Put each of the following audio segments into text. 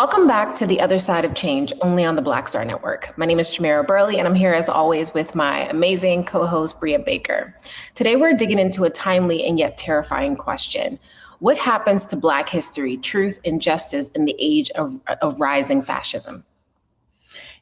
Welcome back to The Other Side of Change, only on the Black Star Network. My name is Jamera Burley, and I'm here as always with my amazing co-host, Bria Baker. Today, we're digging into a timely and yet terrifying question. What happens to Black history, truth, and justice in the age of rising fascism?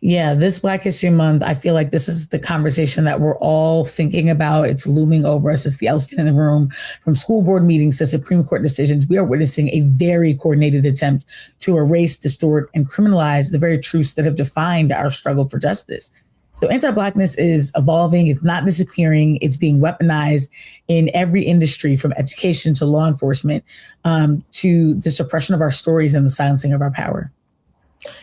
Yeah, this Black History Month, I feel like this is the conversation that we're all thinking about. It's looming over us. It's the elephant in the room. From school board meetings to Supreme Court decisions, we are witnessing a very coordinated attempt to erase, distort, and criminalize the very truths that have defined our struggle for justice. So anti-Blackness is evolving. It's not disappearing. It's being weaponized in every industry, from education to law enforcement, to the suppression of our stories and the silencing of our power.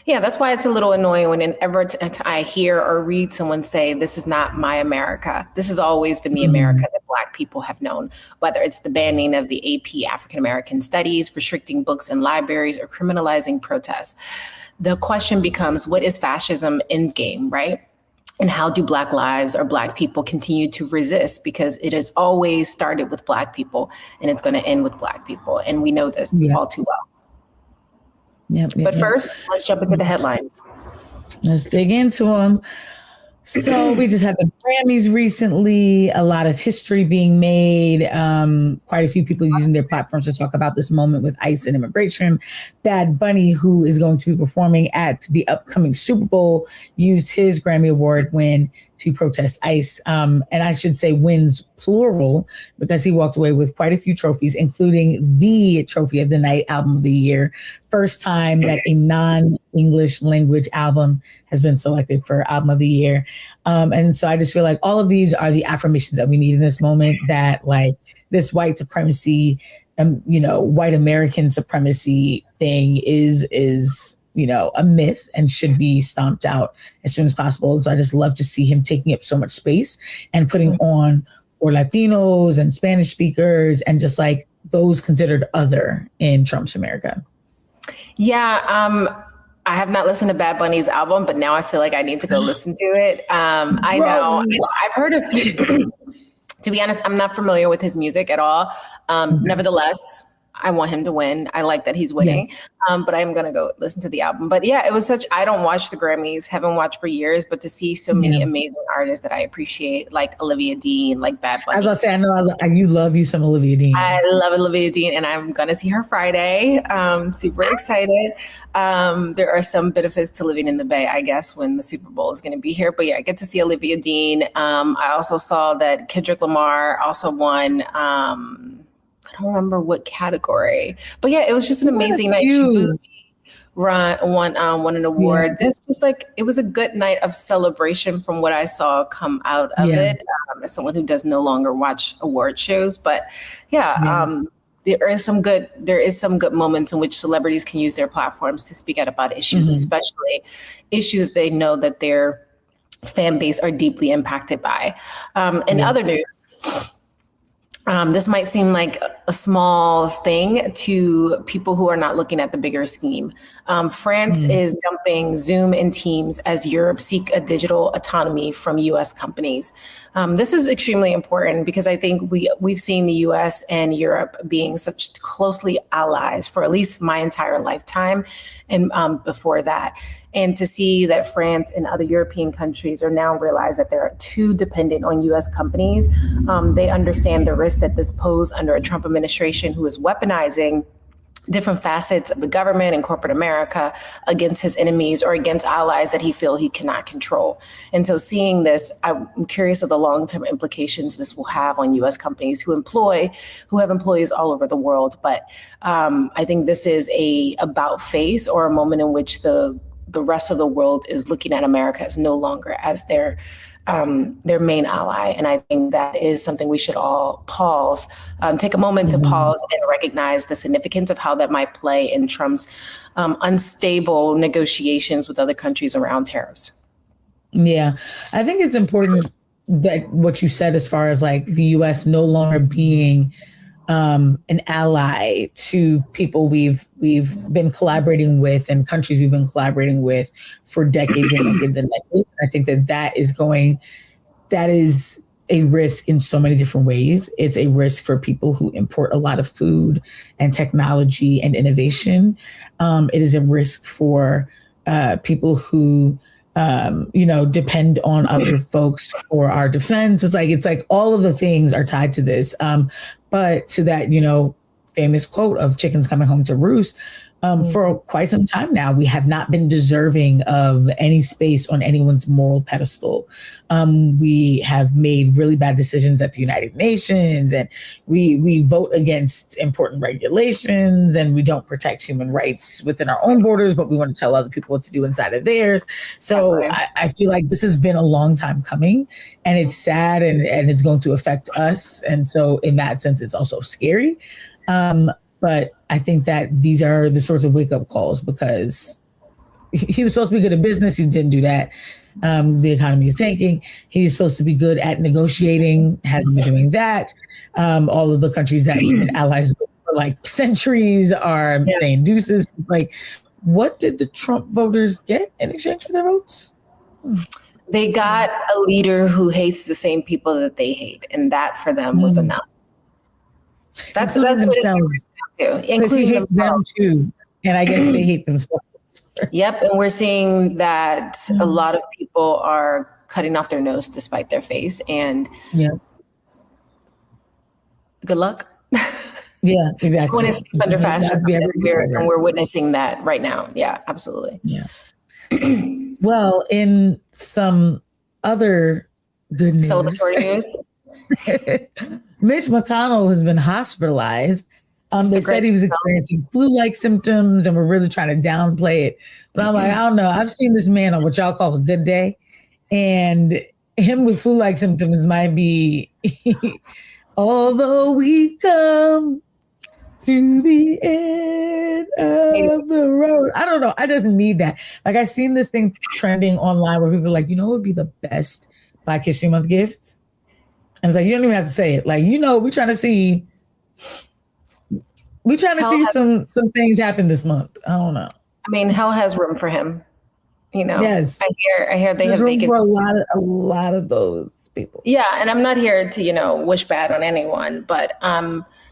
Yeah, that's why it's a little annoying whenever I hear or read someone say, this is not my America. This has always been the America that Black people have known, whether it's the banning of the AP African American Studies, restricting books in libraries, or criminalizing protests. The question becomes, what is fascism endgame, right? And how do Black lives or Black people continue to resist? Because it has always started with Black people and it's going to end with Black people. And we know this all too well. But first, let's jump into the headlines. Let's dig into them. So we just had the Grammys recently, a lot of history being made, quite a few people using their platforms to talk about this moment with ICE and immigration. Bad Bunny, who is going to be performing at the upcoming Super Bowl, used his Grammy Award win to protest ICE. And I should say wins plural, because he walked away with quite a few trophies, including the Trophy of the Night Album of the Year. First time that a non-English language album has been selected for Album of the Year. And so I just feel like all of these are the affirmations that we need in this moment, that like this white supremacy, white American supremacy thing is a myth and should be stomped out as soon as possible. So I just love to see him taking up so much space and putting on for Latinos and Spanish speakers and just like those considered other in Trump's America. Yeah, I have not listened to Bad Bunny's album, but now I feel like I need to go listen to it. I know I've heard of to be honest, I'm not familiar with his music at all. Nevertheless, I want him to win. I like that he's winning, but I'm going to go listen to the album. But yeah, it was I don't watch the Grammys, haven't watched for years, but to see so many amazing artists that I appreciate, like Olivia Dean, like Bad Bunny. I was about to say, I know you love you some Olivia Dean. I love Olivia Dean, and I'm going to see her Friday. Super excited. There are some benefits to living in the Bay, I guess, when the Super Bowl is going to be here. But yeah, I get to see Olivia Dean. I also saw that Kendrick Lamar also won I don't remember what category, but yeah, it was just an amazing night. Won an award. This was it was a good night of celebration from what I saw come out of it. As someone who does no longer watch award shows, but there is some good moments in which celebrities can use their platforms to speak out about issues, especially issues that they know that their fan base are deeply impacted by. In other news, this might seem like a small thing to people who are not looking at the bigger scheme. France is dumping Zoom and Teams as Europe seek a digital autonomy from US companies. This is extremely important because I think we've seen the US and Europe being such closely allies for at least my entire lifetime and before that. And to see that France and other European countries are now realize that they're too dependent on US companies, they understand the risk that this poses under a Trump administration who is weaponizing different facets of the government and corporate America against his enemies or against allies that he feels he cannot control. And so seeing this, I'm curious of the long-term implications this will have on US companies who have employees all over the world. But I think this is a about face or a moment in which the rest of the world is looking at America as no longer as their main ally. And I think that is something we should all pause, take a moment to pause and recognize the significance of how that might play in Trump's unstable negotiations with other countries around tariffs. Yeah, I think it's important that what you said as far as like the U.S. no longer being an ally to people we've been collaborating with and countries we've been collaborating with for decades and decades and decades. I think that is a risk in so many different ways. It's a risk for people who import a lot of food and technology and innovation. It is a risk for people who depend on other folks for our defense. It's like all of the things are tied to this. But to that, famous quote of chickens coming home to roost, for quite some time now, we have not been deserving of any space on anyone's moral pedestal. We have made really bad decisions at the United Nations, and we vote against important regulations, and we don't protect human rights within our own borders, but we want to tell other people what to do inside of theirs. So I feel like this has been a long time coming, and it's sad, and it's going to affect us. And so in that sense, it's also scary. But I think that these are the sorts of wake-up calls, because he was supposed to be good at business. He didn't do that. The economy is tanking. He was supposed to be good at negotiating. Hasn't been doing that. All of the countries that he's been allies with for like centuries are saying deuces. Like, what did the Trump voters get in exchange for their votes? They got a leader who hates the same people that they hate. And that for them was enough. That's what it comes to. Because he hates them too. And I guess they hate themselves. Yep. And we're seeing that a lot of people are cutting off their nose to spite their face. And good luck. Yeah, exactly. When it's under fascism, and we're witnessing that right now. Yeah, absolutely. Yeah. Well, in some other good news. Celebratory news. Mitch McConnell has been hospitalized. They said he was experiencing flu-like symptoms, and we're really trying to downplay it. But I'm like, I don't know. I've seen this man on what y'all call a good day, and him with flu-like symptoms might be, although we've come to the end of the road. I don't know. I just need that. Like, I seen this thing trending online where people are like, what would be the best Black History Month gift? And it's like, you don't even have to say it. Like, we're trying to see some things happen this month. I don't know. I mean, hell has room for him. Yes. I hear they have vacancies for a lot of those people. Yeah, and I'm not here to wish bad on anyone, but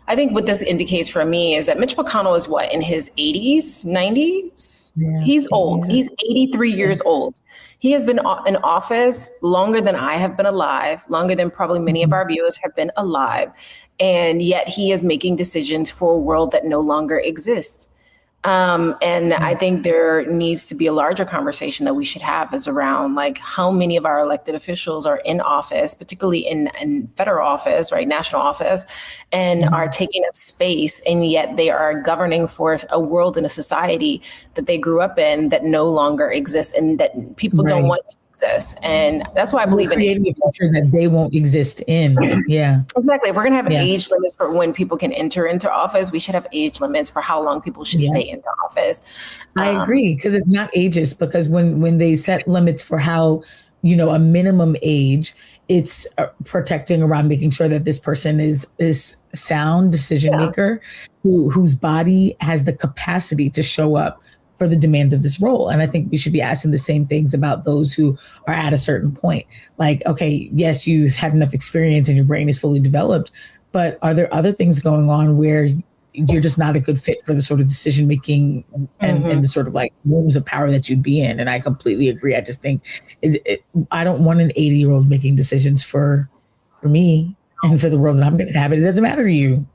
I think what this indicates for me is that Mitch McConnell is in his 80s, 90s. Yeah, he's old. He's 83 years old. He has been in office longer than I have been alive, longer than probably many of our viewers have been alive. And yet he is making decisions for a world that no longer exists. And I think there needs to be a larger conversation that we should have is around like how many of our elected officials are in office, particularly in federal office, right, national office, and are taking up space, and yet they are governing for a world and a society that they grew up in that no longer exists and that people don't want to exist. And that's why I believe in creating a future that they won't exist in. Yeah, exactly. If we're going to have age limits for when people can enter into office, we should have age limits for how long people should stay into office. I agree, because it's not ageist, because when they set limits for how, a minimum age, it's protecting around making sure that this person is sound decision maker whose body has the capacity to show up for the demands of this role. And I think we should be asking the same things about those who are at a certain point. Like, okay, yes, you've had enough experience and your brain is fully developed, but are there other things going on where you're just not a good fit for the sort of decision making and the sort of like rooms of power that you'd be in? And I completely agree. I just think I don't want an 80-year-old making decisions for me and for the world that I'm going to inhabit. It doesn't matter to you.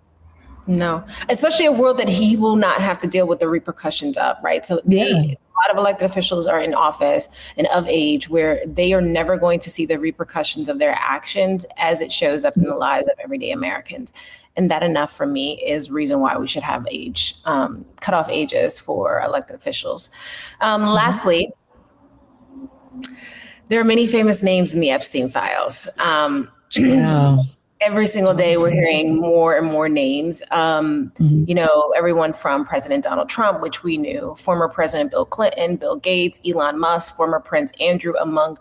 No, especially a world that he will not have to deal with the repercussions of, right? So a lot of elected officials are in office and of age where they are never going to see the repercussions of their actions as it shows up in the lives of everyday Americans. And that enough for me is reason why we should have cutoff ages for elected officials. Lastly, there are many famous names in the Epstein files. Every single day, we're hearing more and more names. Everyone from President Donald Trump, which we knew, former President Bill Clinton, Bill Gates, Elon Musk, former Prince Andrew, among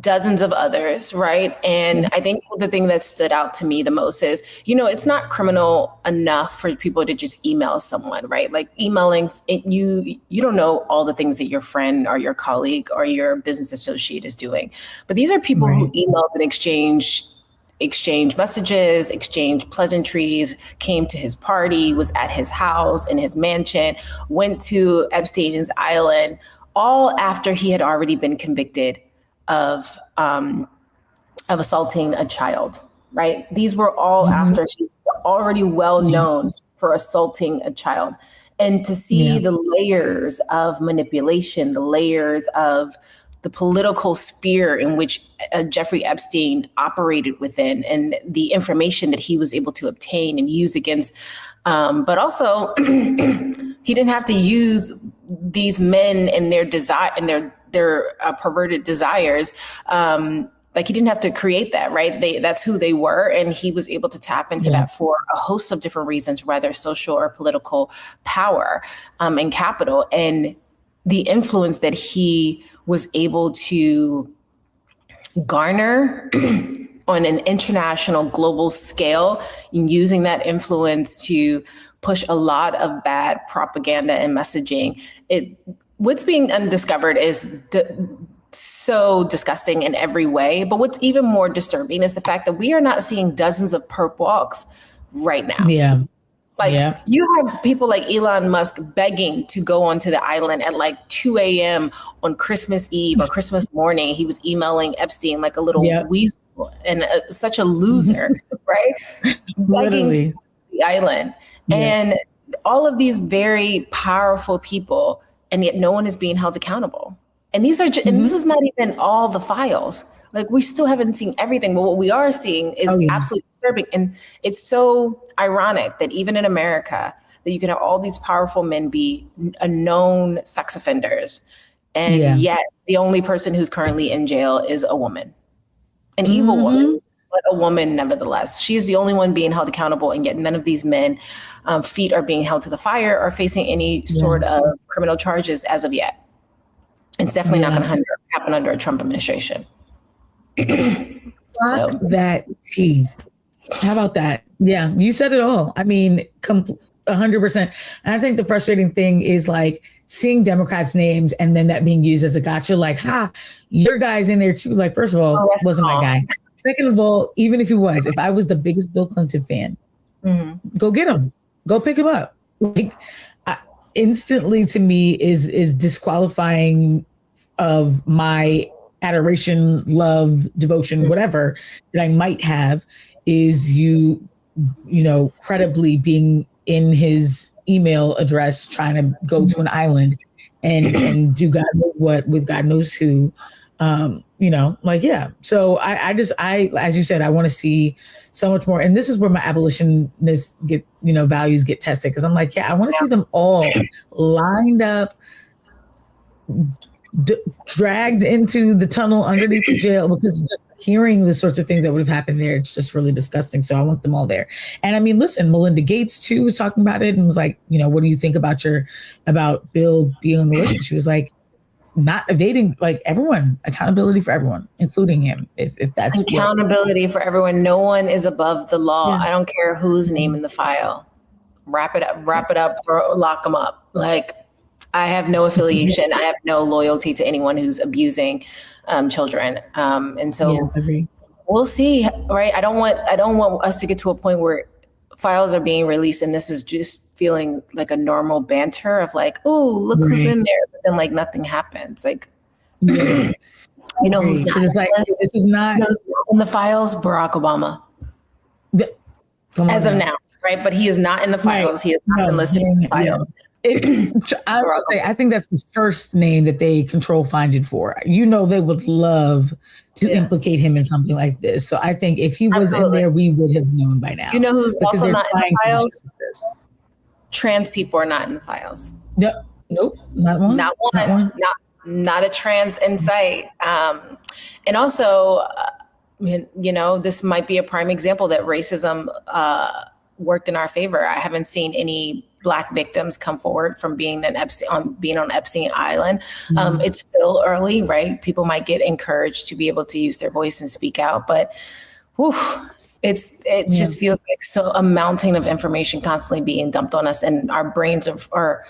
dozens of others, right? And I think the thing that stood out to me the most is, it's not criminal enough for people to just email someone, right? Like emailing, you don't know all the things that your friend or your colleague or your business associate is doing. But these are people who emailed and exchanged exchanged messages, exchanged pleasantries, came to his party, was at his house, in his mansion, went to Epstein's island, all after he had already been convicted of assaulting a child, right? These were all after he was already well known for assaulting a child. And to see the layers of manipulation, the layers of the political sphere in which Jeffrey Epstein operated within, and the information that he was able to obtain and use against, but also he didn't have to use these men and their desire and their perverted desires. Like, he didn't have to create that, right? That's who they were. And he was able to tap into that for a host of different reasons, whether social or political power and capital. And the influence that he was able to garner on an international global scale, and using that influence to push a lot of bad propaganda and messaging. What's being undiscovered is so disgusting in every way. But what's even more disturbing is the fact that we are not seeing dozens of perp walks right now. Yeah. Like, you have people like Elon Musk begging to go onto the island at like 2 a.m. on Christmas Eve or Christmas morning. He was emailing Epstein like a little weasel and such a loser, right? Begging to go to the island. And all of these very powerful people, and yet no one is being held accountable. And these are, and this is not even all the files. Like, we still haven't seen everything, but what we are seeing is absolutely disturbing. And it's so ironic that even in America, that you can have all these powerful men be known sex offenders. And yet the only person who's currently in jail is a woman, an evil woman, but a woman nevertheless. She is the only one being held accountable. And yet none of these men feet are being held to the fire or facing any sort of criminal charges as of yet. It's definitely not going to happen under a Trump administration. That tea. How about that? Yeah, you said it all. I mean, 100%. And I think the frustrating thing is like seeing Democrats' names and then that being used as a gotcha. Like, your guy's in there too. Like, first of all, wasn't my guy. Second of all, even if he was, if I was the biggest Bill Clinton fan, go get him. Go pick him up. Like, instantly to me is disqualifying of my adoration, love, devotion, whatever that I might have, is you know, credibly being in his email address, trying to go to an island and do God knows what with God knows who, you know, like, So I as you said, I want to see so much more. And this is where my abolitionist values get tested. Cause I'm like, I want to see them all lined up, dragged into the tunnel underneath the jail, because just hearing the sorts of things that would have happened there, it's just really disgusting. So I want them all there. And I mean, listen, Melinda Gates too was talking about it and was like, you know, what do you think about Bill being on the list? She was like, not evading, like, everyone, accountability for everyone, including him. If that's accountability for everyone. No one is above the law. I don't care whose name in the file. Wrap it up, lock them up. Like, I have no affiliation. I have no loyalty to anyone who's abusing children. And so we'll see, right? I don't want us to get to a point where files are being released and this is just feeling like a normal banter of like, oh, look who's in there. But then like nothing happens. Like, you know who's not like, this is not in the files? Barack Obama. As of now, right? But he is not in the files. He has not been listed in the files. I think that's the first name that they control finded for. You know, they would love to implicate him in something like this. So I think if he was in there, we would have known by now. You know who's also not in the files? Trans people are not in the files. Nope, not one. Not a trans in sight. And also, you know, this might be a prime example that racism worked in our favor. I haven't seen any Black victims come forward from being on Epstein Island. It's still early, right? People might get encouraged to be able to use their voice and speak out, but it just feels like a mountain of information constantly being dumped on us, and our brains are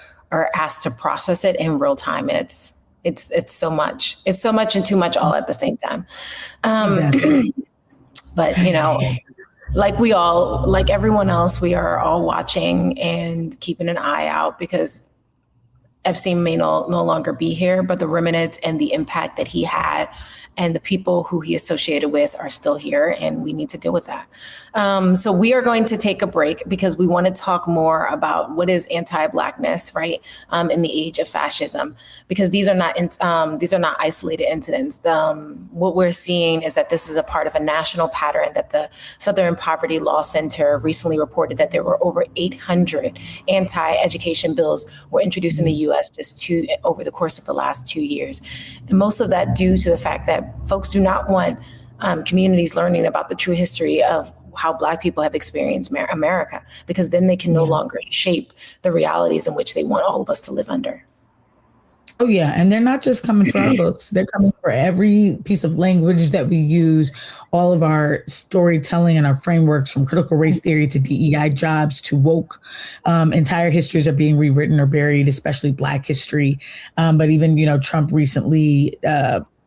asked to process it in real time, and it's so much. It's so much and too much all at the same time. But, like everyone else, we are all watching and keeping an eye out because Epstein may no longer be here, but the remnants and the impact that he had and the people who he associated with are still here, and we need to deal with that. So we are going to take a break because we want to talk more about what is anti-Blackness, right, in the age of fascism, because these are not isolated incidents. What we're seeing is that this is a part of a national pattern. That the Southern Poverty Law Center recently reported that there were over 800 anti-education bills were introduced in the U.S. just over the course of the last 2 years, and most of that due to the fact that folks do not want communities learning about the true history of how Black people have experienced America, because then they can no longer shape the realities in which they want all of us to live under. Oh, yeah. And they're not just coming for our books. They're coming for every piece of language that we use, all of our storytelling and our frameworks, from critical race theory to DEI jobs to woke. Entire histories are being rewritten or buried, especially Black history. But even, Trump recently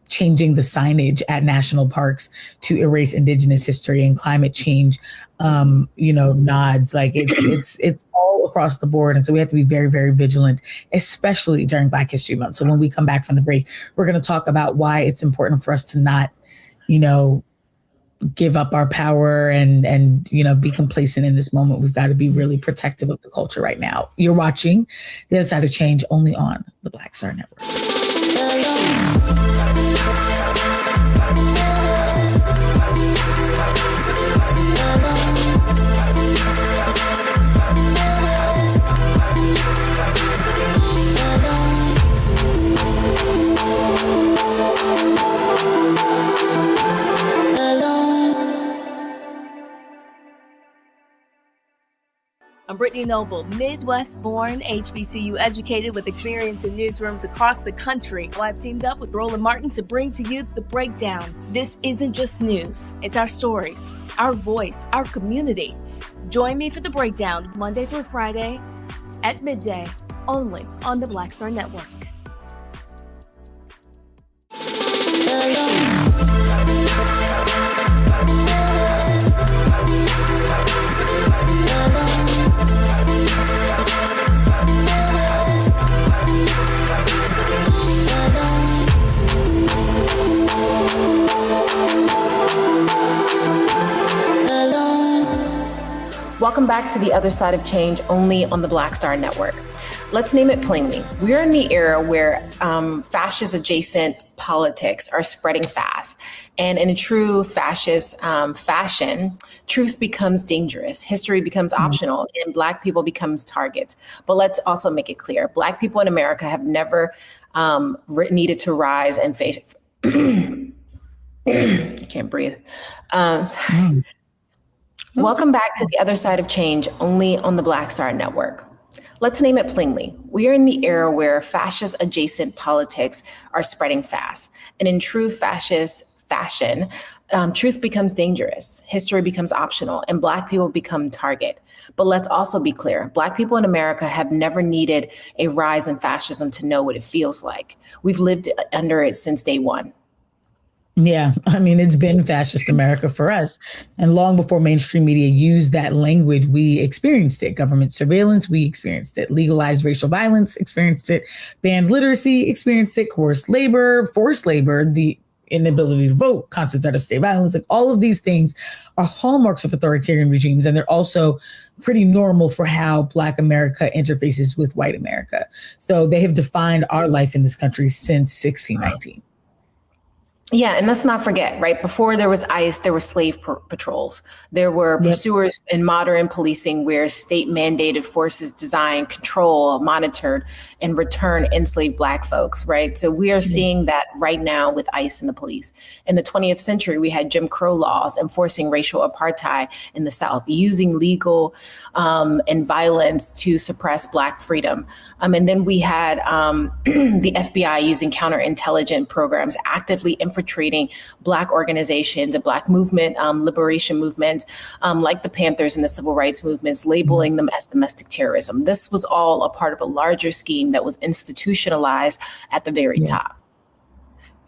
changing the signage at national parks to erase Indigenous history and climate change, nods. Like it's all across the board. And so we have to be very, very vigilant, especially during Black History Month. So when we come back from the break, we're going to talk about why it's important for us to not, give up our power and be complacent in this moment. We've got to be really protective of the culture right now. You're watching The Other Side of Change only on the Black Star Network. I'm Brittany Noble, Midwest-born, HBCU educated with experience in newsrooms across the country. Well, I've teamed up with Roland Martin to bring to you The Breakdown. This isn't just news. It's our stories, our voice, our community. Join me for The Breakdown, Monday through Friday at midday, only on the Black Star Network. Welcome back to The Other Side of Change, only on the Black Star Network. Let's name it plainly. We are in the era where fascist-adjacent politics are spreading fast. And in a true fascist fashion, truth becomes dangerous, history becomes optional, and Black people becomes targets. But let's also make it clear, Black people in America have never needed to rise and face... I can't breathe. Sorry. Welcome back to The Other Side of Change, only on the Black Star Network. Let's name it plainly. We are in the era where fascist-adjacent politics are spreading fast. And in true fascist fashion, truth becomes dangerous, history becomes optional, and Black people become target. But let's also be clear. Black people in America have never needed a rise in fascism to know what it feels like. We've lived under it since day one. Yeah, I mean, it's been fascist America for us. And long before mainstream media used that language, we experienced it. Government surveillance, we experienced it. Legalized racial violence, experienced it. Banned literacy, experienced it. Coerced labor, forced labor, the inability to vote, constant threat of state violence. Like, all of these things are hallmarks of authoritarian regimes. And they're also pretty normal for how Black America interfaces with white America. So they have defined our life in this country since 1619. Yeah, and let's not forget, right? Before there was ICE, there were slave patrols. There were pursuers in modern policing where state mandated forces designed, control, monitored, and return enslaved Black folks, right? So we are seeing that right now with ICE and the police. In the 20th century, we had Jim Crow laws enforcing racial apartheid in the South, using legal and violence to suppress Black freedom. And then we had the FBI using counterintelligence programs, actively infiltrating Black organizations and Black movement, liberation movements, like the Panthers and the civil rights movements, labeling them as domestic terrorism. This was all a part of a larger scheme that was institutionalized at the very top.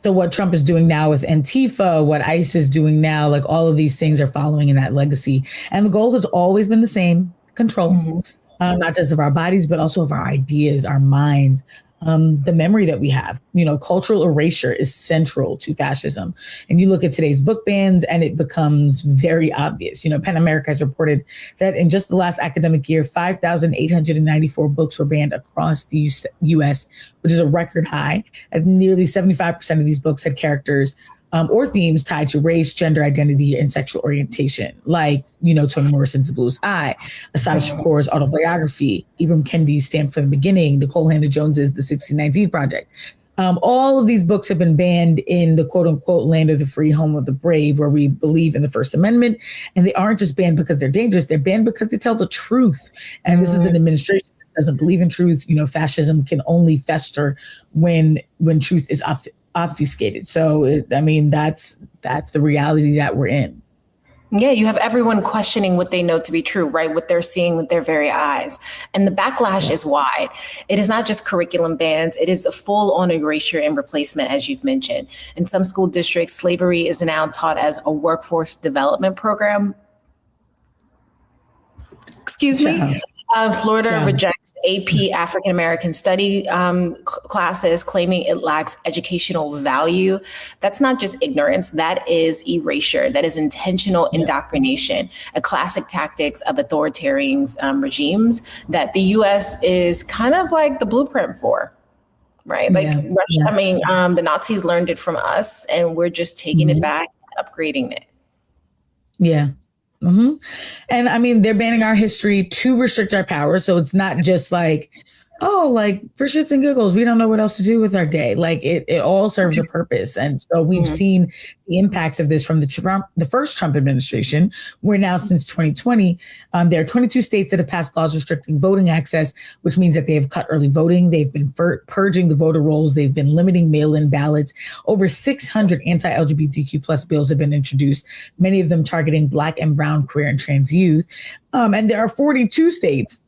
So what Trump is doing now with Antifa, what ICE is doing now, like all of these things are following in that legacy. And the goal has always been the same: control, not just of our bodies, but also of our ideas, our minds, the memory that we have. Cultural erasure is central to fascism. And you look at today's book bans and it becomes very obvious. PEN America has reported that in just the last academic year, 5,894 books were banned across the US, which is a record high. And nearly 75% of these books had characters or themes tied to race, gender identity, and sexual orientation, like, Toni Morrison's The Blue Sky, Assata Shakur's autobiography, Ibram Kendi's Stamped from the Beginning, Nicole Hannah-Jones's The 1619 Project. All of these books have been banned in the quote unquote land of the free, home of the brave, where we believe in the First Amendment. And they aren't just banned because they're dangerous. They're banned because they tell the truth. And this is an administration that doesn't believe in truth. Fascism can only fester when truth is obfuscated. So, that's the reality that we're in. Yeah, you have everyone questioning what they know to be true, right? What they're seeing with their very eyes. And the backlash is wide. It is not just curriculum bans. It is a full-on erasure and replacement, as you've mentioned. In some school districts, slavery is now taught as a workforce development program. Excuse me. Florida rejects AP African American Study classes, claiming it lacks educational value. That's not just ignorance. That is erasure. That is intentional indoctrination, a classic tactics of authoritarian regimes that the U.S. is kind of like the blueprint for. Right. Like Russia, the Nazis learned it from us, and we're just taking it back and upgrading it. Yeah. And they're banning our history to restrict our power. So it's not just like, for shits and giggles, we don't know what else to do with our day. Like it all serves a purpose. And so we've seen the impacts of this from the first Trump administration, where now since 2020, there are 22 states that have passed laws restricting voting access, which means that they have cut early voting. They've been purging the voter rolls. They've been limiting mail-in ballots. Over 600 anti-LGBTQ plus bills have been introduced, many of them targeting Black and brown, queer, and trans youth. And there are 42 states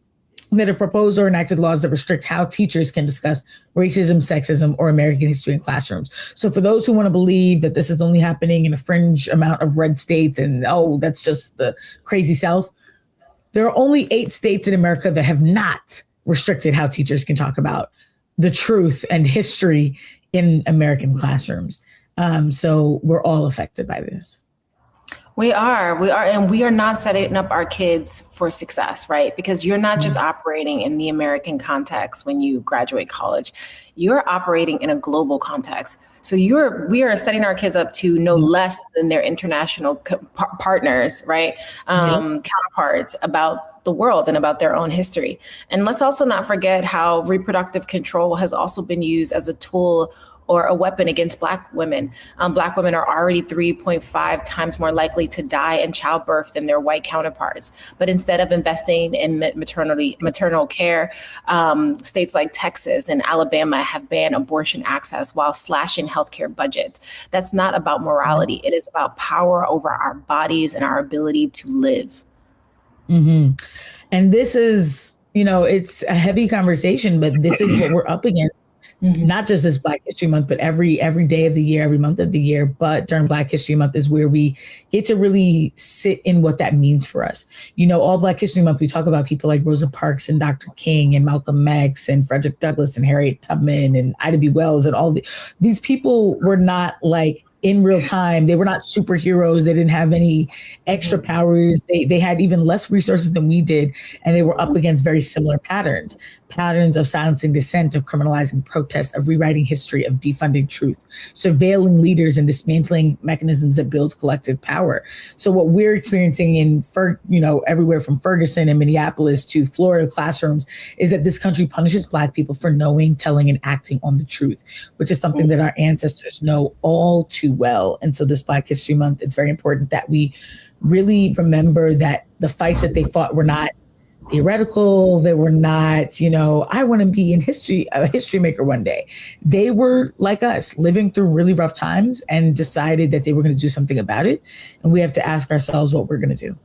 that have proposed or enacted laws that restrict how teachers can discuss racism, sexism, or American history in classrooms. So for those who want to believe that this is only happening in a fringe amount of red states and, that's just the crazy South, there are only 8 states in America that have not restricted how teachers can talk about the truth and history in American classrooms. So we're all affected by this. We are, and we are not setting up our kids for success, right? Because you're not just operating in the American context when you graduate college, you're operating in a global context. So we are setting our kids up to know less than their international partners, right? Counterparts about the world and about their own history. And let's also not forget how reproductive control has also been used as a tool or a weapon against Black women. Black women are already 3.5 times more likely to die in childbirth than their white counterparts. But instead of investing in maternal care, states like Texas and Alabama have banned abortion access while slashing healthcare budgets. That's not about morality. It is about power over our bodies and our ability to live. And this is, it's a heavy conversation, but this is what we're up against. Not just this Black History Month, but every day of the year, every month of the year. But during Black History Month is where we get to really sit in what that means for us. All Black History Month, we talk about people like Rosa Parks and Dr. King and Malcolm X and Frederick Douglass and Harriet Tubman and Ida B. Wells and all these people were not like in real time. They were not superheroes. They didn't have any extra powers. They had even less resources than we did. And they were up against very similar patterns of silencing dissent, of criminalizing protest, of rewriting history, of defunding truth, surveilling leaders and dismantling mechanisms that build collective power. So what we're experiencing in, everywhere from Ferguson and Minneapolis to Florida classrooms is that this country punishes Black people for knowing, telling, and acting on the truth, which is something that our ancestors know all too well. And so this Black History Month, it's very important that we really remember that the fights that they fought were not theoretical. They were not, I want to be a history maker one day. They were like us, living through really rough times and decided that they were going to do something about it. And we have to ask ourselves what we're going to do.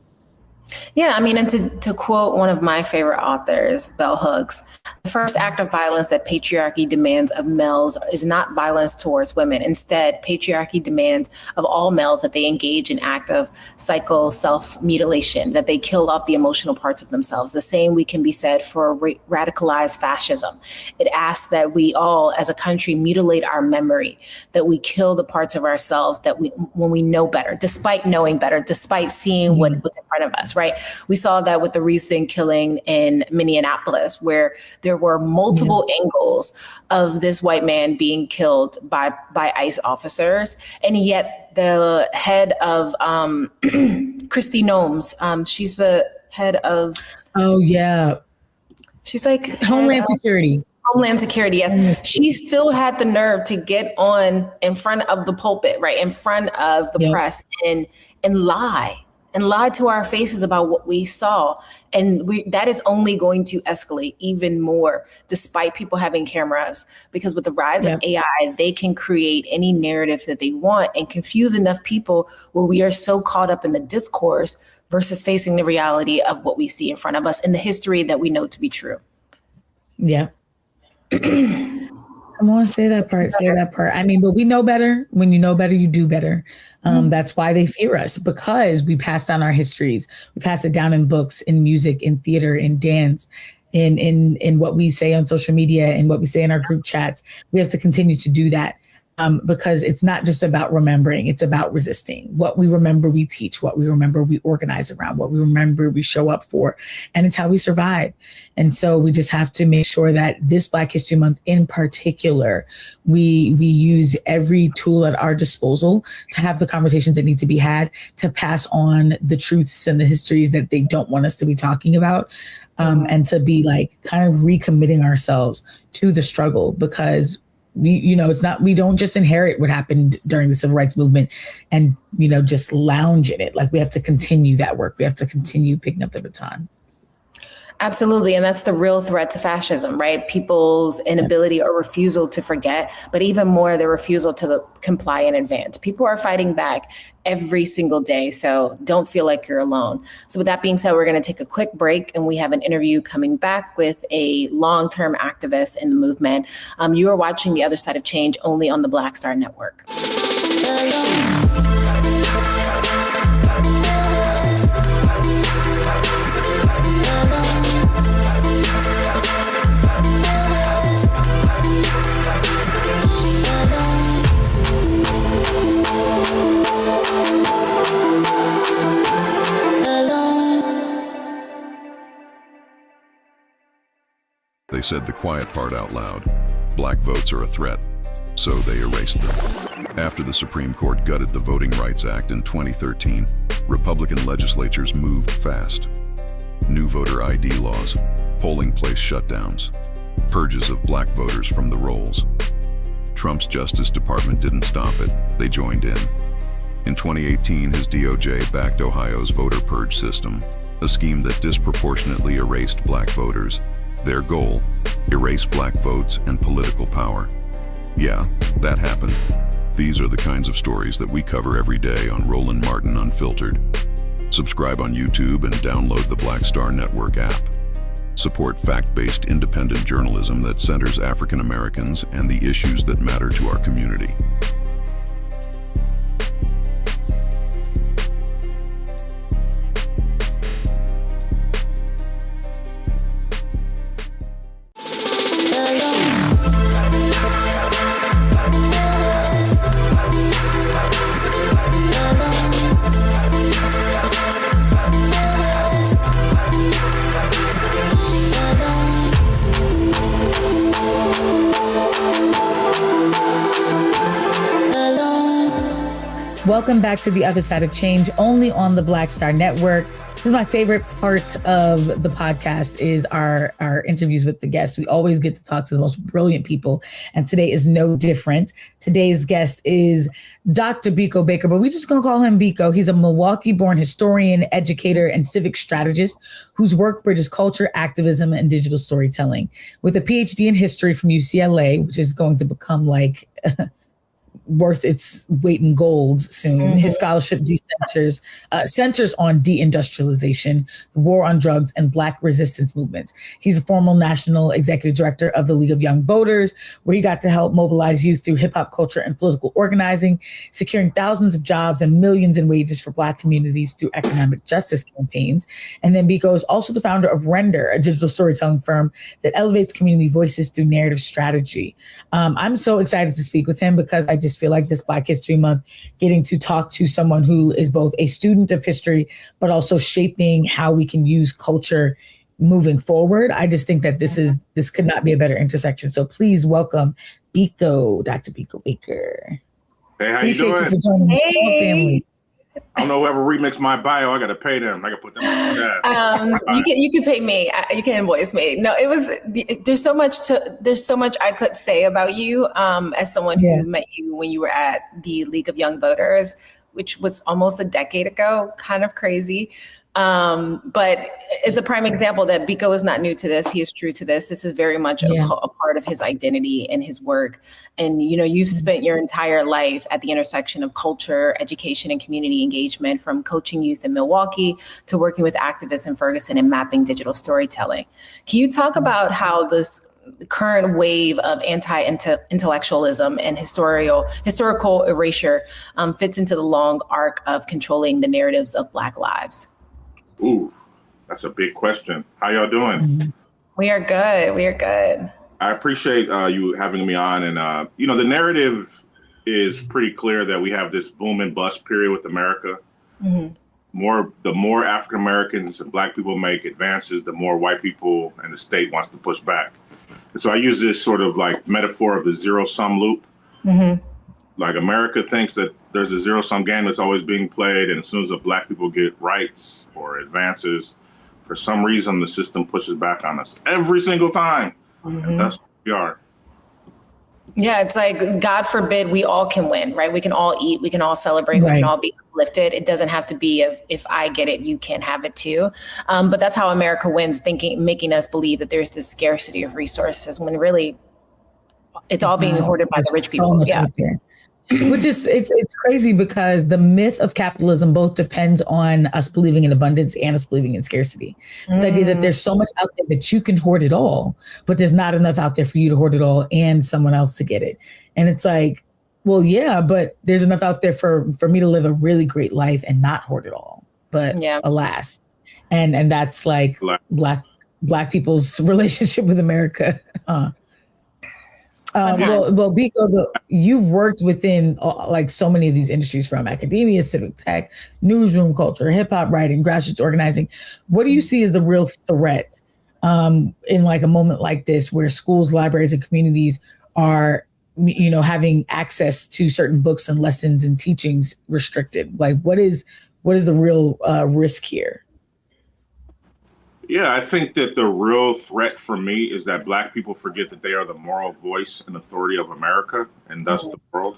Yeah, I mean, and to quote one of my favorite authors, Bell Hooks, the first act of violence that patriarchy demands of males is not violence towards women. Instead, patriarchy demands of all males that they engage in act of psycho self-mutilation, that they kill off the emotional parts of themselves. The same we can be said for radicalized fascism. It asks that we all, as a country, mutilate our memory, that we kill the parts of ourselves that when we know better, despite knowing better, despite seeing what's in front of us. Right. We saw that with the recent killing in Minneapolis, where there were multiple angles of this white man being killed by ICE officers. And yet the head of Kristi Noem, she's the head of. Oh, yeah. She's like Homeland Security. Homeland Security, yes. She still had the nerve to get on in front of the pulpit, right, in front of the press and lie to our faces about what we saw. And that is only going to escalate even more, despite people having cameras, because with the rise of AI, they can create any narrative that they want and confuse enough people where we are so caught up in the discourse versus facing the reality of what we see in front of us and the history that we know to be true. Yeah. I want to say that part. I mean, but we know better. When you know better, you do better. That's why they fear us, because we pass down our histories. We pass it down in books, in music, in theater, in dance, in what we say on social media and what we say in our group chats. We have to continue to do that. Because it's not just about remembering, it's about resisting. What we remember, we teach. What we remember, we organize around. What we remember, we show up for. And it's how we survive. And so we just have to make sure that this Black History Month in particular, we use every tool at our disposal to have the conversations that need to be had, to pass on the truths and the histories that they don't want us to be talking about, and to be like kind of recommitting ourselves to the struggle, because we don't just inherit what happened during the civil rights movement and, just lounge in it. Like, we have to continue that work. We have to continue picking up the baton. Absolutely. And that's the real threat to fascism, right? People's inability or refusal to forget, but even more, their refusal to comply in advance. People are fighting back every single day. So don't feel like you're alone. So with that being said, we're going to take a quick break, and we have an interview coming back with a long-term activist in the movement. You are watching The Other Side of Change only on the Black Star Network. They said the quiet part out loud. Black votes are a threat, so they erased them. After the Supreme Court gutted the Voting Rights Act in 2013, Republican legislatures moved fast. New voter ID laws, polling place shutdowns, purges of Black voters from the rolls. Trump's Justice Department didn't stop it, they joined in. In 2018, his DOJ backed Ohio's voter purge system, a scheme that disproportionately erased Black voters. Their goal, erase Black votes and political power. Yeah, that happened. These are the kinds of stories that we cover every day on Roland Martin Unfiltered. Subscribe on YouTube and download the Black Star Network app. Support fact-based independent journalism that centers African Americans and the issues that matter to our community. Welcome back to The Other Side of Change, only on the Black Star Network. This is my favorite part of the podcast, is our interviews with the guests. We always get to talk to the most brilliant people, and today is no different. Today's guest is Dr. Biko Baker, but we're just going to call him Biko. He's a Milwaukee-born historian, educator, and civic strategist whose work bridges culture, activism, and digital storytelling. With a PhD in history from UCLA, which is going to become like worth its weight in gold soon. Mm-hmm. His scholarship centers on deindustrialization, the war on drugs, and Black resistance movements. He's a former national executive director of the League of Young Voters, where he got to help mobilize youth through hip hop culture and political organizing, securing thousands of jobs and millions in wages for Black communities through economic justice campaigns. And then Biko is also the founder of Render, a digital storytelling firm that elevates community voices through narrative strategy. I'm so excited to speak with him because I just feel like this Black History Month, getting to talk to someone who is both a student of history, but also shaping how we can use culture moving forward. I just think that this could not be a better intersection. So please welcome Biko, Dr. Biko Baker. Hey, how you doing? Appreciate you for joining the family. I don't know whoever remixed my bio. I got to pay them. I got to put them on you can pay me. You can invoice me. No, there's so much I could say about you as someone who met you when you were at the League of Young Voters, which was almost a decade ago. Kind of crazy. But it's a prime example that Biko is not new to this. He is true to this. This is very much a part of his identity and his work. And, you've spent your entire life at the intersection of culture, education, and community engagement, from coaching youth in Milwaukee to working with activists in Ferguson and mapping digital storytelling. Can you talk about how this current wave of anti-intellectualism and historical erasure fits into the long arc of controlling the narratives of Black lives? Ooh, that's a big question. How y'all doing? Mm-hmm. We are good. I appreciate you having me on. And, the narrative is pretty clear that we have this boom and bust period with America. Mm-hmm. The more African Americans and Black people make advances, the more white people and the state wants to push back. And so I use this sort of like metaphor of the zero-sum loop. Mm-hmm. Like America thinks that there's a zero-sum game that's always being played, and as soon as the Black people get rights or advances, for some reason the system pushes back on us every single time. Mm-hmm. And that's what we are. Yeah, it's like, God forbid we all can win, right? We can all eat, we can all celebrate, we can all be uplifted. It doesn't have to be if I get it, you can have it too. But that's how America wins, making us believe that there's this scarcity of resources when really it's all being hoarded by the rich people. Which is, it's crazy because the myth of capitalism both depends on us believing in abundance and us believing in scarcity. This idea that there's so much out there that you can hoard it all, but there's not enough out there for you to hoard it all and someone else to get it. And it's like, well, yeah, but there's enough out there for me to live a really great life and not hoard it all. But alas, and that's like black people's relationship with America. Well, Biko, you've worked within like so many of these industries, from academia, civic tech, newsroom culture, hip hop writing, grassroots organizing. What do you see as the real threat in like a moment like this, where schools, libraries, and communities are, having access to certain books and lessons and teachings restricted? Like, what is the real risk here? Yeah, I think that the real threat for me is that Black people forget that they are the moral voice and authority of America and thus the world.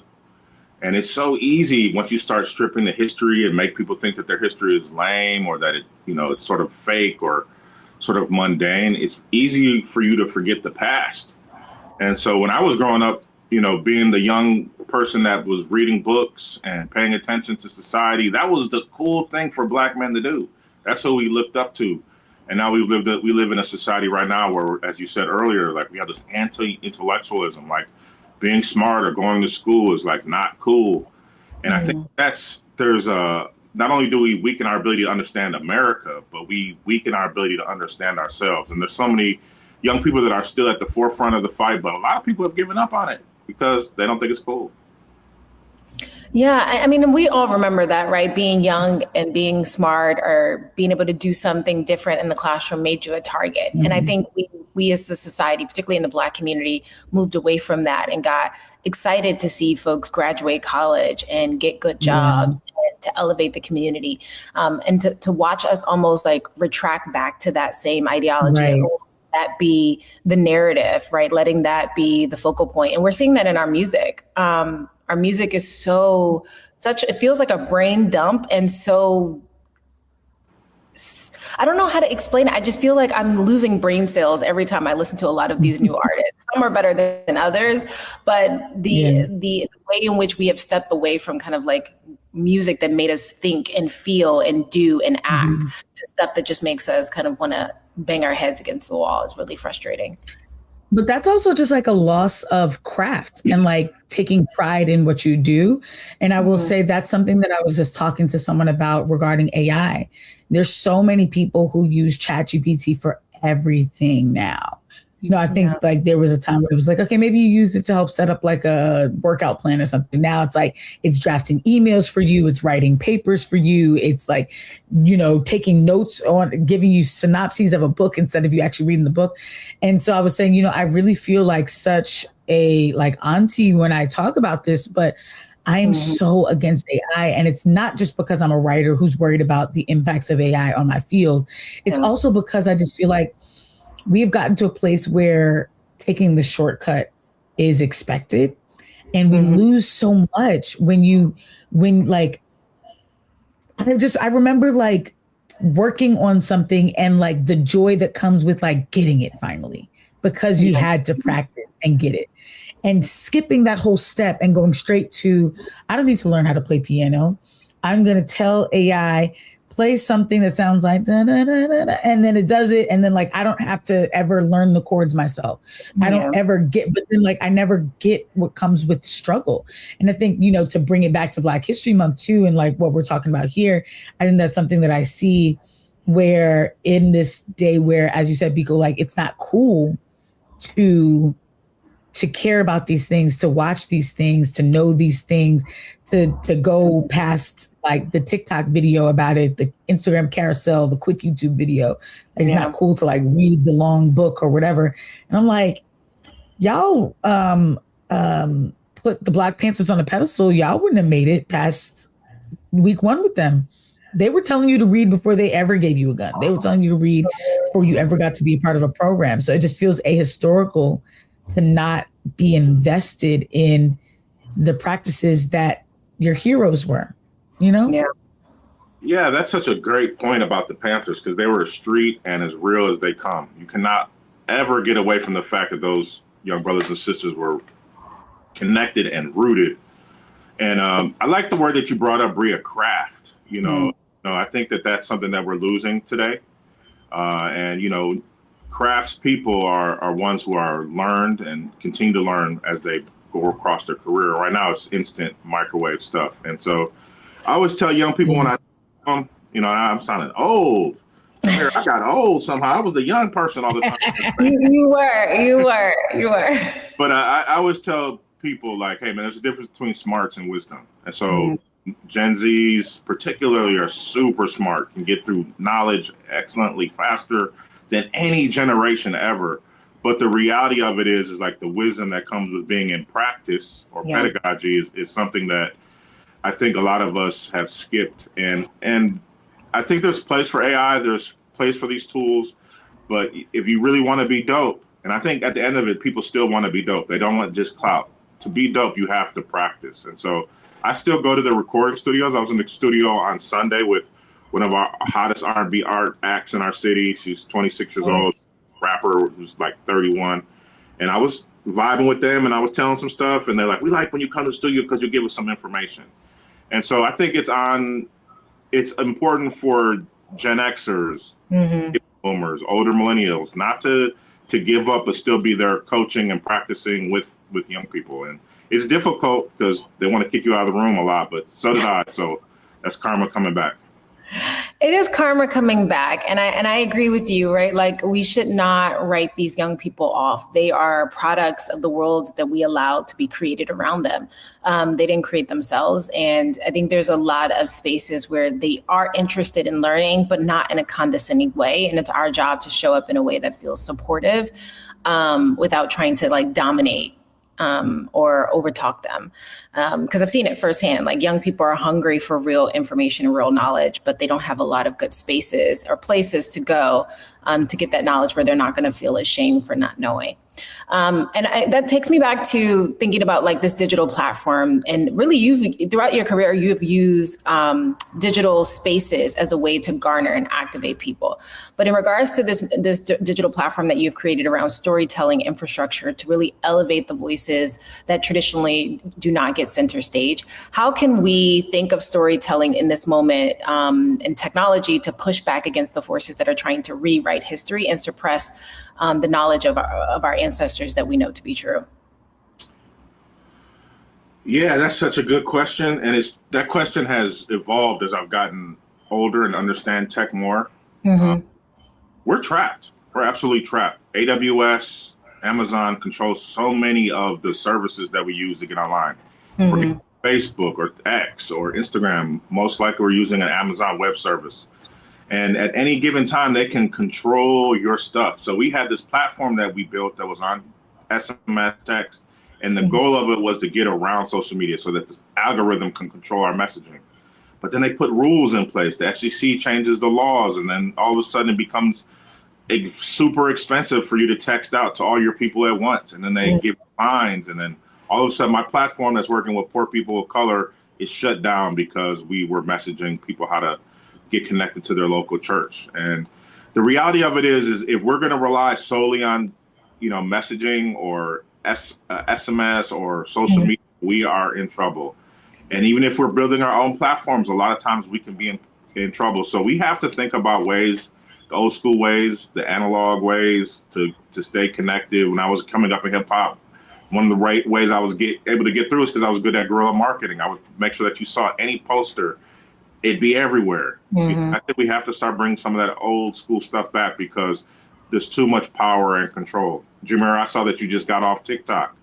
And it's so easy once you start stripping the history and make people think that their history is lame or that it's sort of fake or sort of mundane. It's easy for you to forget the past. And so when I was growing up, being the young person that was reading books and paying attention to society, that was the cool thing for Black men to do. That's what we looked up to. And now we live in a society right now where, as you said earlier, like we have this anti-intellectualism, like being smart or going to school is like not cool. And I think there's not only do we weaken our ability to understand America, but we weaken our ability to understand ourselves. And there's so many young people that are still at the forefront of the fight, but a lot of people have given up on it because they don't think it's cool. Yeah, I mean, we all remember that, right? Being young and being smart or being able to do something different in the classroom made you a target. Mm-hmm. And I think we as a society, particularly in the Black community, moved away from that and got excited to see folks graduate college and get good jobs and to elevate the community, and to watch us almost like retract back to that same ideology. Right. That be the narrative, right? Letting that be the focal point. And we're seeing that in our music. Our music is it feels like a brain dump and so I don't know how to explain it. I just feel like I'm losing brain cells every time I listen to a lot of these new artists. Some are better than others, but the way in which we have stepped away from kind of like music that made us think and feel and do and act to stuff that just makes us kind of want to bang our heads against the wall is really frustrating. But that's also just like a loss of craft and like taking pride in what you do. And I will say that's something that I was just talking to someone about regarding AI. There's so many people who use ChatGPT for everything now. You know, I think like there was a time where it was like, okay, maybe you use it to help set up like a workout plan or something. Now it's like it's drafting emails for you. It's writing papers for you. It's like, you know, taking notes on giving you synopses of a book instead of you actually reading the book. And so I was saying, you know, I really feel like such a like auntie when I talk about this, but I am so against AI. And it's not just because I'm a writer who's worried about the impacts of AI on my field. It's also because I just feel like we've gotten to a place where taking the shortcut is expected, and we lose so much when like, I remember like working on something and like the joy that comes with like getting it finally, because you had to practice and get it, and skipping that whole step and going straight to, I don't need to learn how to play piano. I'm going to tell AI, play something that sounds like da, da, da, da, da, and then it does it. And then like, I don't have to ever learn the chords myself. I don't ever get, but then like, I never get what comes with struggle. And I think, you know, to bring it back to Black History Month too, and like what we're talking about here, I think that's something that I see where in this day where, as you said, Biko, like it's not cool to care about these things, to watch these things, to know these things, to go past like the TikTok video about it, the Instagram carousel, the quick YouTube video. Like, it's not cool to like read the long book or whatever. And I'm like, y'all put the Black Panthers on a pedestal. Y'all wouldn't have made it past week 1 with them. They were telling you to read before they ever gave you a gun. They were telling you to read before you ever got to be a part of a program. So it just feels ahistorical to not be invested in the practices that your heroes were, you know? Yeah, that's such a great point about the Panthers, because they were a street and as real as they come. You cannot ever get away from the fact that those young brothers and sisters were connected and rooted. And I like the word that you brought up, Bria, craft. You know, I think that that's something that we're losing today. And, you know, crafts people are ones who are learned and continue to learn as they go across their career. Right now, it's instant microwave stuff. And so I always tell young people when you know, I'm sounding old. I got old somehow. I was the young person all the time. You were. But I always tell people like, hey, man, there's a difference between smarts and wisdom. And so Gen Zs particularly are super smart, can get through knowledge excellently faster than any generation ever. But the reality of it is like the wisdom that comes with being in practice or pedagogy is something that I think a lot of us have skipped. And I think there's place for AI, there's place for these tools. But if you really want to be dope, and I think at the end of it, people still want to be dope. They don't want just clout. To be dope, you have to practice. And so I still go to the recording studios. I was in the studio on Sunday with one of our hottest R&B art acts in our city. She's 26 years old, rapper who's like 31. And I was vibing with them and I was telling some stuff. And they're like, we like when you come to the studio because you give us some information. And so I think it's important for Gen Xers, boomers, older millennials, not to give up, but still be there coaching and practicing with young people. And it's difficult because they want to kick you out of the room a lot, but so did I. So that's karma coming back. It is karma coming back. And I agree with you, right? Like, we should not write these young people off. They are products of the world that we allowed to be created around them. They didn't create themselves. And I think there's a lot of spaces where they are interested in learning, but not in a condescending way. And it's our job to show up in a way that feels supportive, without trying to like dominate or overtalk them. Because I've seen it firsthand. Like, young people are hungry for real information and real knowledge, but they don't have a lot of good spaces or places to go to get that knowledge where they're not going to feel ashamed for not knowing. That takes me back to thinking about like this digital platform, and really throughout your career, you've used digital spaces as a way to garner and activate people. But in regards to this digital platform that you've created around storytelling infrastructure to really elevate the voices that traditionally do not get center stage, how can we think of storytelling in this moment and technology to push back against the forces that are trying to rewrite history and suppress the knowledge of our ancestors that we know to be true? Yeah, that's such a good question. And that question has evolved as I've gotten older and understand tech more. Mm-hmm. We're trapped. We're absolutely trapped. AWS, Amazon controls so many of the services that we use to get online. Mm-hmm. Facebook or X or Instagram, most likely we're using an Amazon web service. And at any given time, they can control your stuff. So we had this platform that we built that was on SMS text. And the goal of it was to get around social media so that this algorithm can control our messaging. But then they put rules in place. The FCC changes the laws. And then all of a sudden it becomes super expensive for you to text out to all your people at once. And then they give fines. And then all of a sudden my platform that's working with poor people of color is shut down because we were messaging people how to get connected to their local church. And the reality of it is if we're going to rely solely on, messaging or SMS or social media, we are in trouble. And even if we're building our own platforms, a lot of times we can be in trouble. So we have to think about ways, the old school ways, the analog ways to stay connected. When I was coming up in hip hop, one of the right ways I was able to get through is because I was good at guerrilla marketing. I would make sure that you saw any poster, it'd be everywhere. Mm-hmm. I think we have to start bringing some of that old school stuff back because there's too much power and control. Jameer, I saw that you just got off TikTok.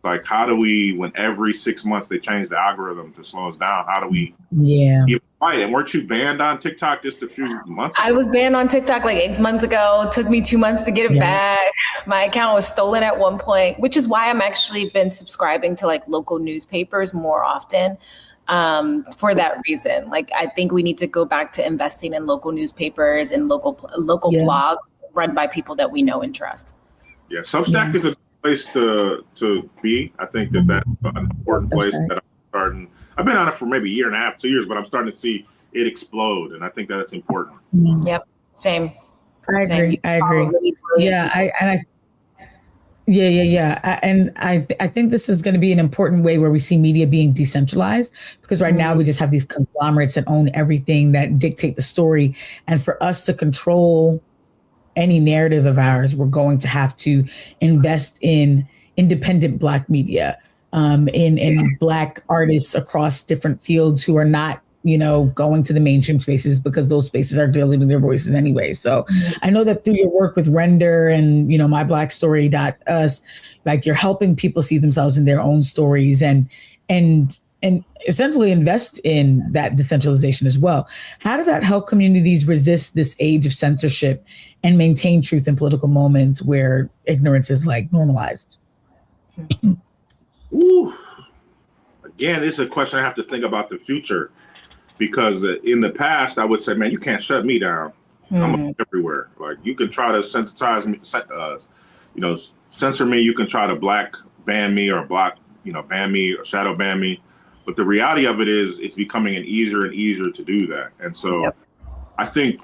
Like how do we, when every 6 months they change the algorithm to slow us down, how do we even fight? And weren't you banned on TikTok just a few months ago? I was banned on TikTok like 8 months ago. It took me 2 months to get it back. My account was stolen at one point, which is why I'm actually been subscribing to like local newspapers more often. For that reason, like I think we need to go back to investing in local newspapers and local blogs run by people that we know and trust. Yeah, Substack is a place to be. I think that's an important place that I'm starting. I've been on it for maybe a year and a half, 2 years, but I'm starting to see it explode, and I think that's important. Yep, same. I agree. I think this is going to be an important way where we see media being decentralized, because right now we just have these conglomerates that own everything, that dictate the story. And for us to control any narrative of ours, we're going to have to invest in independent Black media, in Black artists across different fields who are not, going to the mainstream spaces, because those spaces are diluting their voices anyway. So I know that through your work with Render and, myblackstory.us, like you're helping people see themselves in their own stories and essentially invest in that decentralization as well. How does that help communities resist this age of censorship and maintain truth in political moments where ignorance is like normalized? Ooh. Again, this is a question I have to think about the future. Because in the past, I would say, man, you can't shut me down. I'm everywhere. Like you can try to sensitize me, censor me. You can try to black ban me or ban me or shadow ban me. But the reality of it is it's becoming easier and easier to do that. And so I think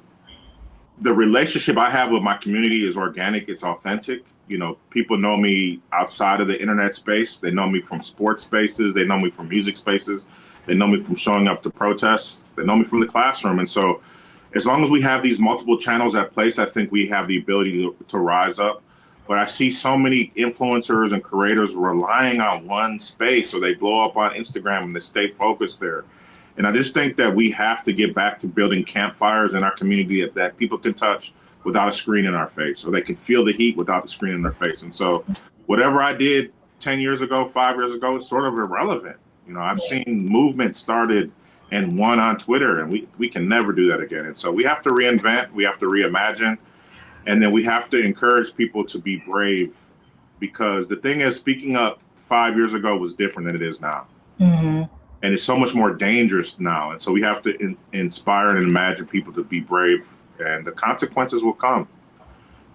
the relationship I have with my community is organic. It's authentic. People know me outside of the internet space. They know me from sports spaces. They know me from music spaces. They know me from showing up to protests. They know me from the classroom. And so as long as we have these multiple channels at place, I think we have the ability to rise up. But I see so many influencers and creators relying on one space, or they blow up on Instagram and they stay focused there. And I just think that we have to get back to building campfires in our community that people can touch without a screen in our face, or they can feel the heat without the screen in their face. And so whatever I did 10 years ago, 5 years ago, is sort of irrelevant. I've seen movements started and won on Twitter, and we can never do that again. And so we have to reinvent, we have to reimagine, and then we have to encourage people to be brave, because the thing is, speaking up 5 years ago was different than it is now. And it's so much more dangerous now. And so we have to inspire and imagine people to be brave and the consequences will come.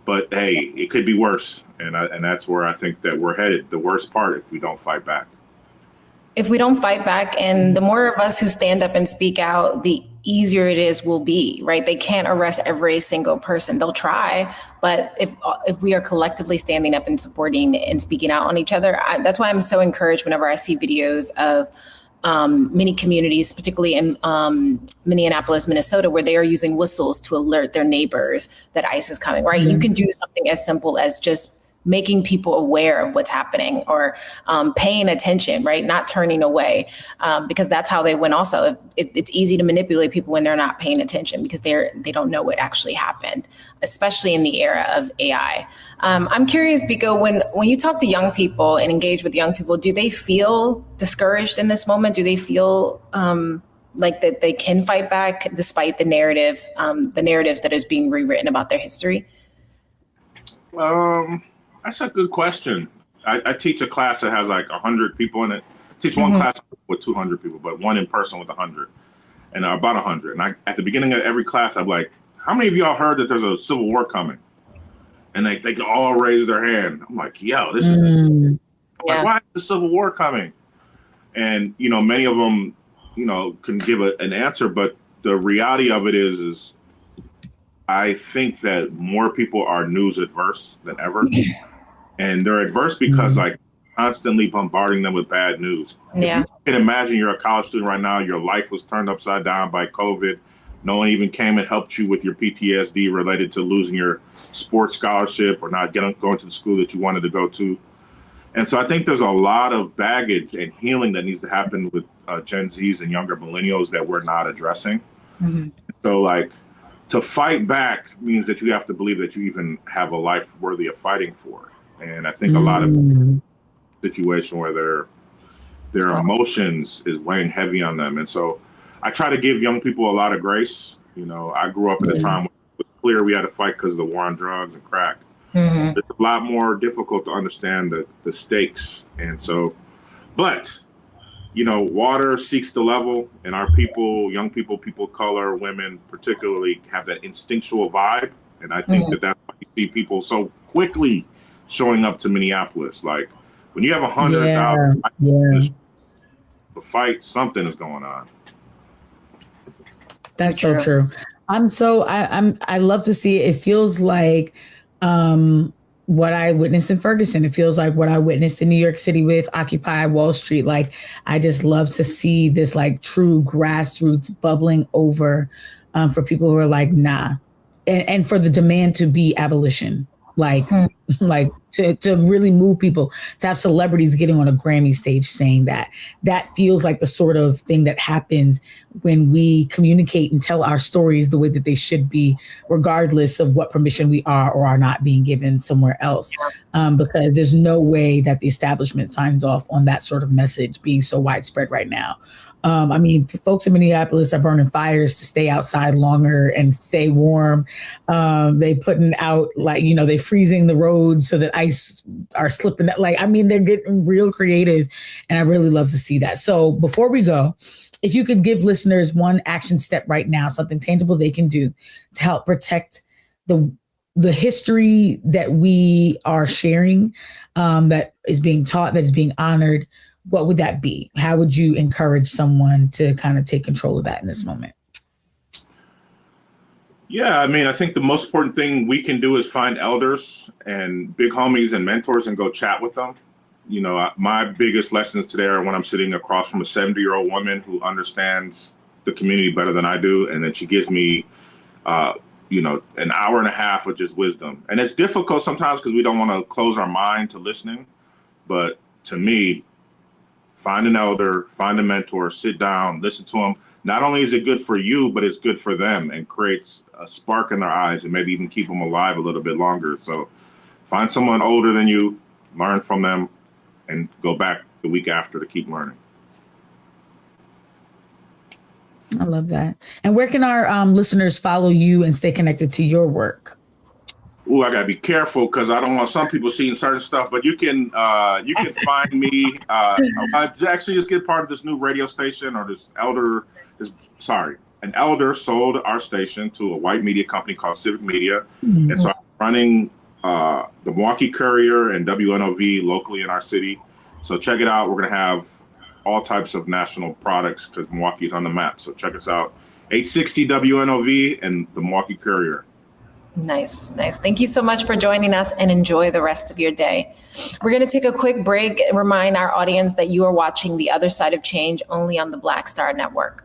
But hey, it could be worse, and that's where I think that we're headed. The worst part if we don't fight back. If we don't fight back, and the more of us who stand up and speak out, the easier it will be, right? They can't arrest every single person. They'll try, but if we are collectively standing up and supporting and speaking out on each other, that's why I'm so encouraged whenever I see videos of many communities, particularly in Minneapolis, Minnesota, where they are using whistles to alert their neighbors that ICE is coming, right? Mm-hmm. You can do something as simple as just making people aware of what's happening, or paying attention, right? Not turning away, because that's how they win also. It's easy to manipulate people when they're not paying attention because they don't know what actually happened, especially in the era of AI. I'm curious, Biko, when you talk to young people and engage with young people, do they feel discouraged in this moment? Do they feel like that they can fight back despite the narratives that is being rewritten about their history? That's a good question. I teach a class that has like 100 people in it. I teach one class with 200 people, but one in person with 100, and about 100. And at the beginning of every class, I'm like, how many of y'all heard that there's a civil war coming? And they can all raise their hand. I'm like, yo, this is like, why is the civil war coming? And, many of them, can give an answer, but the reality of it is I think that more people are news adverse than ever. And they're adverse because like constantly bombarding them with bad news. Yeah. You can imagine you're a college student right now, your life was turned upside down by COVID. No one even came and helped you with your PTSD related to losing your sports scholarship or not going to the school that you wanted to go to. And so I think there's a lot of baggage and healing that needs to happen with Gen Zs and younger millennials that we're not addressing. Mm-hmm. So like, to fight back means that you have to believe that you even have a life worthy of fighting for. And I think a lot of situation where their emotions is weighing heavy on them. And so I try to give young people a lot of grace. I grew up at a time when it was clear we had to fight because of the war on drugs and crack. Mm-hmm. It's a lot more difficult to understand the stakes. And so, but water seeks the level, and our people, young people, people of color, women particularly, have that instinctual vibe. And I think that's why you see people so quickly showing up to Minneapolis. Like when you have 100,000, the fight, something is going on. That's so true. I love to see it. It feels like what I witnessed in Ferguson. It feels like what I witnessed in New York City with Occupy Wall Street. Like, I just love to see this like true grassroots bubbling over for people who are like, nah. And for the demand to be abolition, like to really move people, to have celebrities getting on a Grammy stage saying that feels like the sort of thing that happens when we communicate and tell our stories the way that they should be, regardless of what permission we are or are not being given somewhere else. Because there's no way that the establishment signs off on that sort of message being so widespread right now. I mean, folks in Minneapolis are burning fires to stay outside longer and stay warm. They putting out they freezing the roads so that ice are slipping. They're getting real creative, and I really love to see that. So before we go, if you could give listeners one action step right now, something tangible they can do to help protect the history that we are sharing, that is being taught, that is being honored, what would that be? How would you encourage someone to kind of take control of that in this moment? Yeah, I think the most important thing we can do is find elders and big homies and mentors and go chat with them. My biggest lessons today are when I'm sitting across from a 70-year-old woman who understands the community better than I do. And then she gives me, an hour and a half of just wisdom. And it's difficult sometimes because we don't want to close our mind to listening. But to me, find an elder, find a mentor, sit down, listen to them. Not only is it good for you, but it's good for them and creates a spark in their eyes and maybe even keep them alive a little bit longer. So find someone older than you, learn from them, and go back the week after to keep learning. I love that. And where can our listeners follow you and stay connected to your work? Ooh, I gotta be careful because I don't want some people seeing certain stuff. But you can find me. I actually just get part of this new radio station or this an elder sold our station to a white media company called Civic Media. And so I'm running the Milwaukee Courier and WNOV locally in our city. So check it out. We're going to have all types of national products because Milwaukee's on the map. So check us out. 860 WNOV and the Milwaukee Courier. Nice. Thank you so much for joining us, and enjoy the rest of your day. We're going to take a quick break and remind our audience that you are watching The Other Side of Change only on the Black Star Network.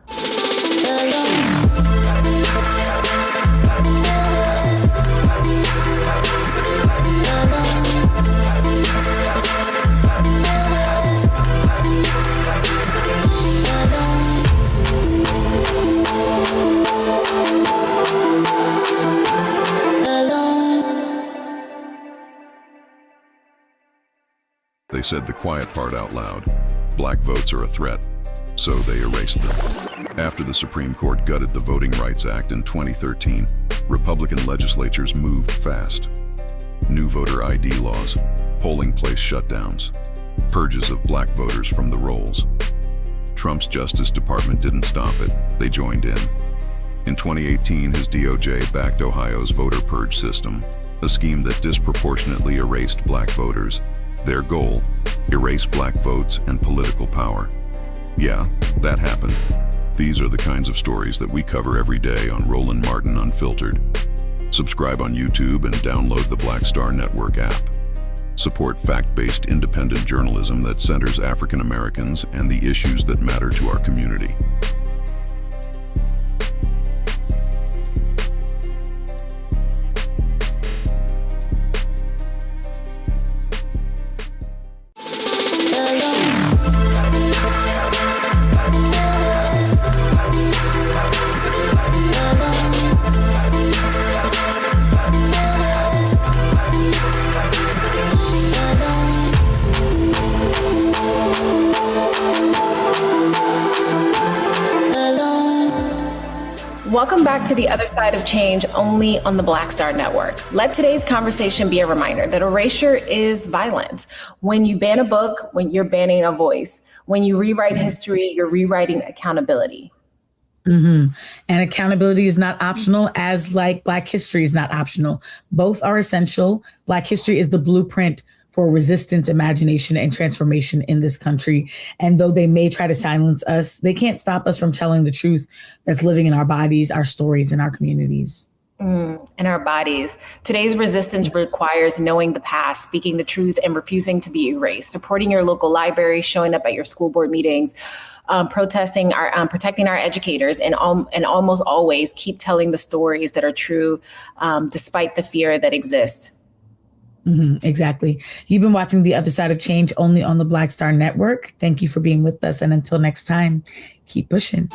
They said the quiet part out loud. Black votes are a threat, so they erased them. After the Supreme Court gutted the Voting Rights Act in 2013, Republican legislatures moved fast. New voter ID laws, polling place shutdowns, purges of black voters from the rolls. Trump's Justice Department didn't stop it, they joined in. In 2018, his DOJ backed Ohio's voter purge system, a scheme that disproportionately erased black voters. Their goal, erase black votes and political power. Yeah, that happened. These are the kinds of stories that we cover every day on Roland Martin Unfiltered. Subscribe on YouTube and download the Black Star Network app. Support fact-based independent journalism that centers African Americans and the issues that matter to our community. Welcome back to The Other Side of Change, only on the Black Star Network. Let today's conversation be a reminder that erasure is violent. When you ban a book, when you're banning a voice. When you rewrite history, you're rewriting accountability. And accountability is not optional, as like Black history is not optional. Both are essential. Black history is the blueprint for resistance, imagination, and transformation in this country. And though they may try to silence us, they can't stop us from telling the truth that's living in our bodies, our stories, and our communities. In our bodies. Today's resistance requires knowing the past, speaking the truth, and refusing to be erased, supporting your local library, showing up at your school board meetings, protecting our educators, and almost always keep telling the stories that are true, despite the fear that exists. Exactly. You've been watching The Other Side of Change only on the Black Star Network. Thank you for being with us. And until next time, keep pushing.